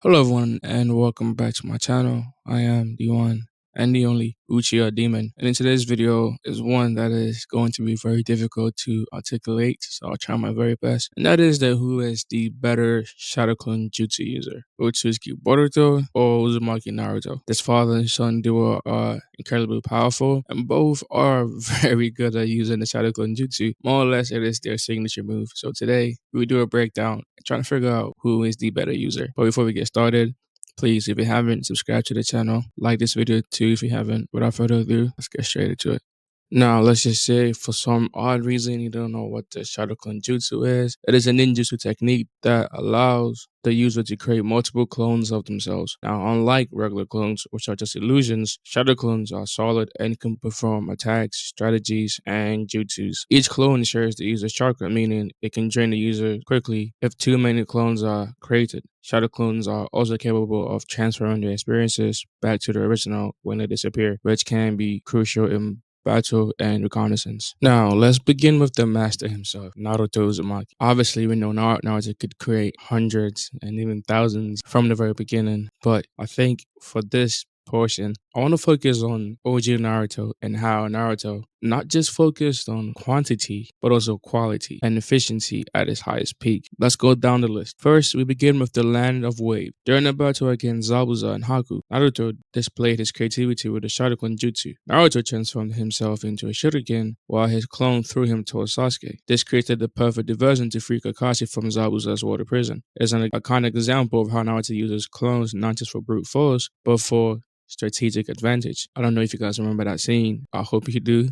Hello everyone and welcome back to my channel. I am the one and the only Uchiha Demon, and in today's video is one that is going to be very difficult to articulate, so I'll try my very best. And that is that who is the better Shadow Clone Jutsu user, Otsutsuki Boruto or Uzumaki Naruto. This father and son duo are incredibly powerful, and both are very good at using the Shadow Clone Jutsu. More or less, it is their signature move. So today we do a breakdown trying to figure out who is the better user. But before we get started, please, if you haven't, subscribe to the channel. Like this video too if you haven't. Without further ado, let's get straight into it. Now, let's just say for some odd reason you don't know what the Shadow Clone Jutsu is. It is a ninjutsu technique that allows the user to create multiple clones of themselves. Now, unlike regular clones, which are just illusions, Shadow Clones are solid and can perform attacks, strategies, and jutsus. Each clone shares the user's chakra, meaning it can drain the user quickly if too many clones are created. Shadow Clones are also capable of transferring their experiences back to the original when they disappear, which can be crucial in battle and reconnaissance. Now, let's begin with the master himself, Naruto Uzumaki. Obviously, we know Naruto could create hundreds and even thousands from the very beginning, but I think for this portion, I want to focus on OG Naruto and how Naruto not just focused on quantity, but also quality and efficiency at its highest peak. Let's go down the list. First, we begin with the Land of Wave. During the battle against Zabuza and Haku, Naruto displayed his creativity with the Sharingan Jutsu. Naruto transformed himself into a shuriken, while his clone threw him towards Sasuke. This created the perfect diversion to free Kakashi from Zabuza's water prison. It's an iconic example of how Naruto uses clones not just for brute force, but for strategic advantage. I don't know if you guys remember that scene. I hope you do.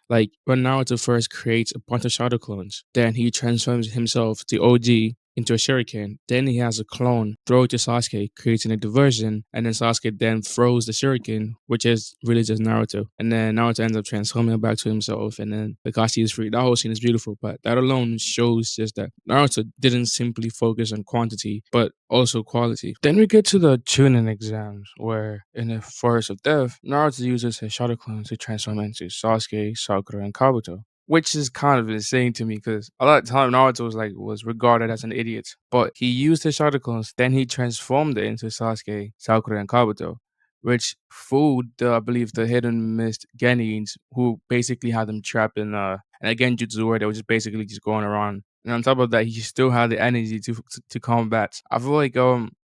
Like when Naruto first creates a bunch of shadow clones, then he transforms himself, the OG, into a shuriken. Then he has a clone throw it to Sasuke, creating a diversion, and then Sasuke then throws the shuriken, which is really just Naruto. And then Naruto ends up transforming back to himself, and then Kakashi is free. That whole scene is beautiful, but that alone shows just that Naruto didn't simply focus on quantity, but also quality. Then we get to the Chuunin Exams, where in the Forest of Death, Naruto uses his shadow clones to transform into Sasuke, Sakura, and Kabuto, which is kind of insane to me because a lot of time Naruto was regarded as an idiot. But he used his shadow clones, then he transformed it into Sasuke, Sakura, and Kabuto, which fooled I believe the hidden mist Genins, who basically had them trapped in and again jutsu where they were just basically just going around. And on top of that, he still had the energy to combat. I feel like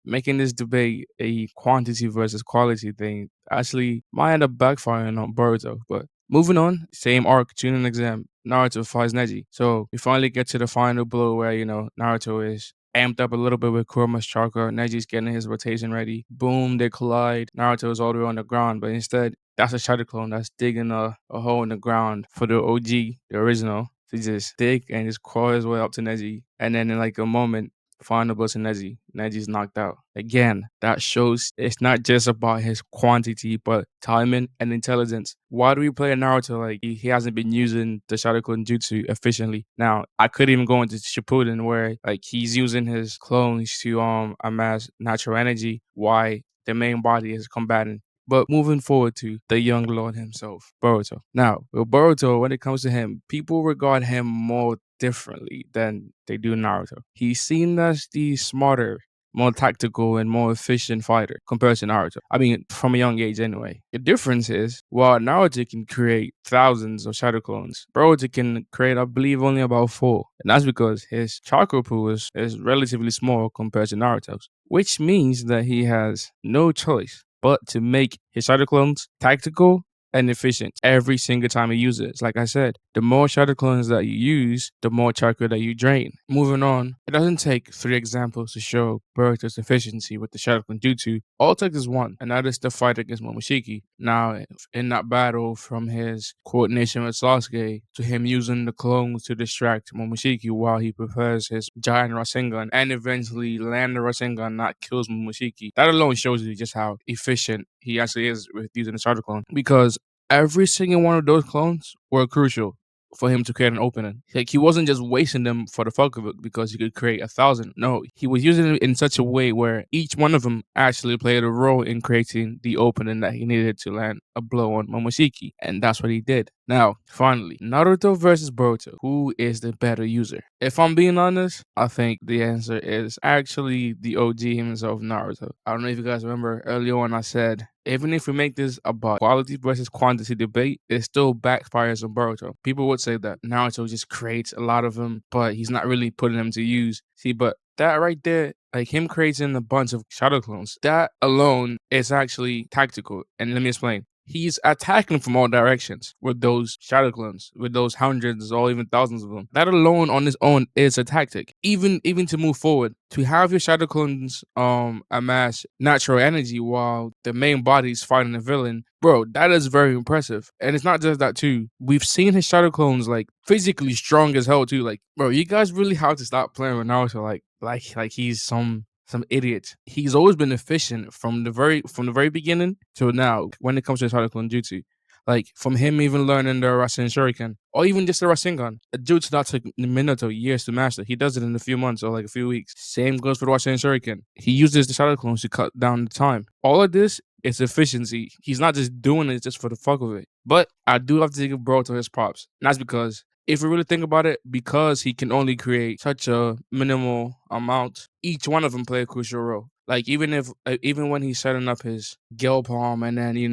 making this debate a quantity versus quality thing actually might end up backfiring on Boruto. But moving on, same arc, Chunin Exam, Naruto fights Neji. So we finally get to the final blow where, Naruto is amped up a little bit with Kuroma's chakra. Neji's getting his rotation ready. Boom, they collide. Naruto is all the way on the ground, but instead, that's a shadow clone that's digging a hole in the ground for the OG, the original, to just dig and just crawl his way up to Neji. And then in like a moment, final blow to Neji. Neji's knocked out. Again, that shows it's not just about his quantity, but timing and intelligence. Why do we play Naruto like he hasn't been using the Shadow Clone Jutsu efficiently? Now, I could even go into Shippuden where like he's using his clones to amass natural energy, why the main body is combating. But moving forward to the young lord himself, Boruto. Now, with Boruto, when it comes to him, people regard him more differently than they do Naruto. He's seen as the smarter, more tactical, and more efficient fighter compared to Naruto. I mean, from a young age anyway. The difference is, while Naruto can create thousands of shadow clones, Boruto can create, I believe, only about 4. And that's because his chakra pool is relatively small compared to Naruto's, which means that he has no choice but to make his shadow clones tactical and efficient every single time he uses it. Like I said, the more shadow clones that you use, the more chakra that you drain. Moving on, it doesn't take 3 examples to show Boruto's efficiency with the shadow clone jutsu. All it takes is 1, and that is the fight against Momoshiki. Now, in that battle, from his coordination with Sasuke to him using the clones to distract Momoshiki while he prepares his giant Rasengan and eventually land the Rasengan that kills Momoshiki. That alone shows you just how efficient he actually is with using the shadow clone, because every single one of those clones were crucial for him to create an opening. Like he wasn't just wasting them for the fuck of it because he could create 1,000. No, he was using it in such a way where each one of them actually played a role in creating the opening that he needed to land a blow on Momoshiki, and that's what he did. Now, finally, Naruto versus Boruto. Who is the better user? If I'm being honest, I think the answer is actually the OG himself, Naruto. I don't know if you guys remember earlier on I said, even if we make this about quality versus quantity debate, it still backfires on Boruto. People would say that Naruto just creates a lot of them, but he's not really putting them to use. See, but that right there, like him creating a bunch of shadow clones, that alone is actually tactical. And let me explain. He's attacking from all directions with those shadow clones, with those hundreds or even thousands of them. That alone on its own is a tactic. Even to move forward, to have your shadow clones amass natural energy while the main body is fighting a villain, bro, that is very impressive. And it's not just that too. We've seen his shadow clones like physically strong as hell too. Like, bro, you guys really have to stop playing with Naruto like he's some idiot. He's always been efficient from the very beginning to now when it comes to his Hadouken jutsu. Like from him even learning the Rasen Shuriken or even just the Rasengan, a jutsu that took Minato years to master. He does it in a few months or like a few weeks. Same goes for the Rasen Shuriken. He uses the Shadow Clones to cut down the time. All of this is efficiency. He's not just doing it just for the fuck of it. But I do have to give Boruto his props. And that's because if we really think about it, because he can only create such a minimal amount, each one of them play a crucial role. Like even when he's setting up his Gale Palm, and then he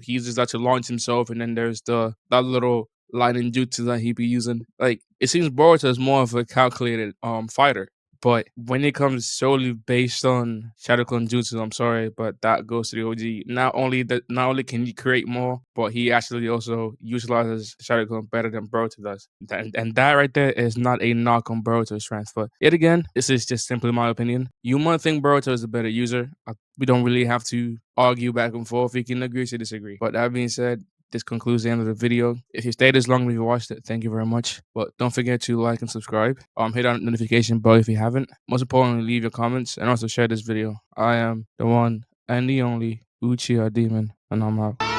uses that to launch himself, and then there's that little lightning jutsu that he be using. Like it seems Boruto is more of a calculated fighter. But when it comes solely based on Shadow Clone Jutsu, I'm sorry, but that goes to the OG. Not only can he create more, but he actually also utilizes Shadow Clone better than Boruto does. And that right there is not a knock on Boruto's strength. But yet again, this is just simply my opinion. You might think Boruto is a better user. We don't really have to argue back and forth. We can agree to disagree. But that being said, this concludes the end of the video. If you stayed as long as you watched it, thank you very much. But don't forget to like and subscribe. Hit that notification bell if you haven't. Most importantly, leave your comments and also share this video. I am the one and the only Uchiha Demon, and I'm out.